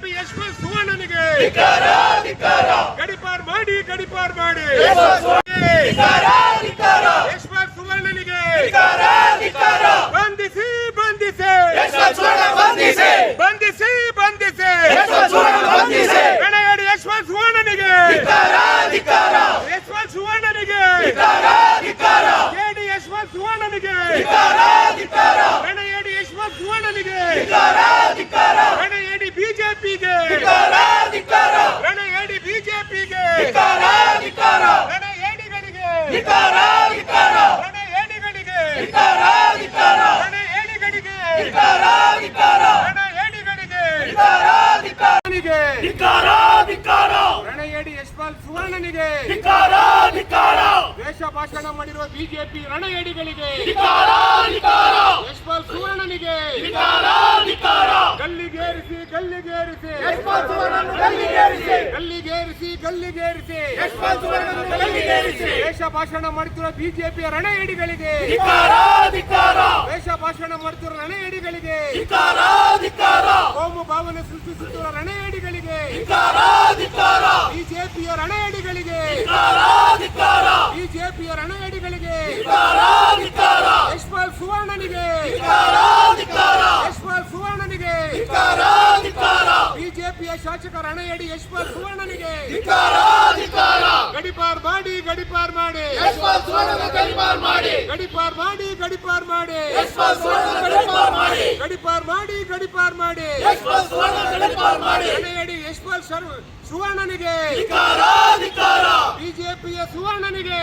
BJP Yashwant ಸುವರ್ಣನಿಗೆ ಗಡಿಪಾರ್ ಮಾಡಿ ಯಶ್ವಂತ್ ಸುವರ್ಣನಿಗೆ ಬಂಧಿಸಿ ಗಣೇಡಿ ಯಶ್ವಂತ್ ಸುವರ್ಣನಿಗೆ ಕೆಡಿ ಯಶ್ವಂತ್ ಸುವರ್ಣನಿಗೆ ಗಣೇಡಿ ಯಶ್ವಂತ್ ಸುವರ್ಣನಿಗೆ ಗಣೇಡಿ ಬಿಜೆಪಿಗೆ ಗಣೇಡಿ ಬಿಜೆಪಿಗೆ ಗಣೇಡಿಗಳಿಗೆ ರಣಯಡಿ ಯಶ್ವಂತ್ ಸುವರ್ಣನಿಗೆ ದ್ವೇಷ ಭಾಷಣ ಮಾಡಿರುವ ಬಿಜೆಪಿ ರಣಯಡಿಗಳಿಗೆ ಯಶ್ವಂತ್ ಸುವರ್ಣನಿಗೆ ಗಲ್ಲಿಗೇರಿಸಿ ದ್ವೇಷ ಭಾಷಣ ಮಾಡುತ್ತಿರುವ ಬಿಜೆಪಿಯ ರಣಯಡಿಗಳಿಗೆ ದ್ವೇಷ ಭಾಷಣ ಮಾಡುತ್ತಿರುವ ರಣಯಡಿಗಳಿಗೆ ಕೋಮು ಭಾವನೆ ಸೃಷ್ಟಿಸುತ್ತಿರುವ ರಣಯಡಿಗಳಿಗೆ ಬಿಜೆಪಿಯ ರಣಯಡಿಗಳಿಗೆ ಯಶ್ವಂತ್ ಸುವರ್ಣನಿಗೆ ಬಿಜೆಪಿಯ ಶಾಸಕ ರಣಯಡಿ ಯಶ್ವಂತ್ ಸುವರ್ಣನಿಗೆ ಗಡಿಪಾರ್ ಮಾಡಿ ಗಡಿಪಾರ್ ಮಾಡಿ ರಣಯಡಿ ಯಶ್ವಂತ್ ಸುವರ್ಣನಿಗೆ ಬಿಜೆಪಿಯ ಸುವರ್ಣನಿಗೆ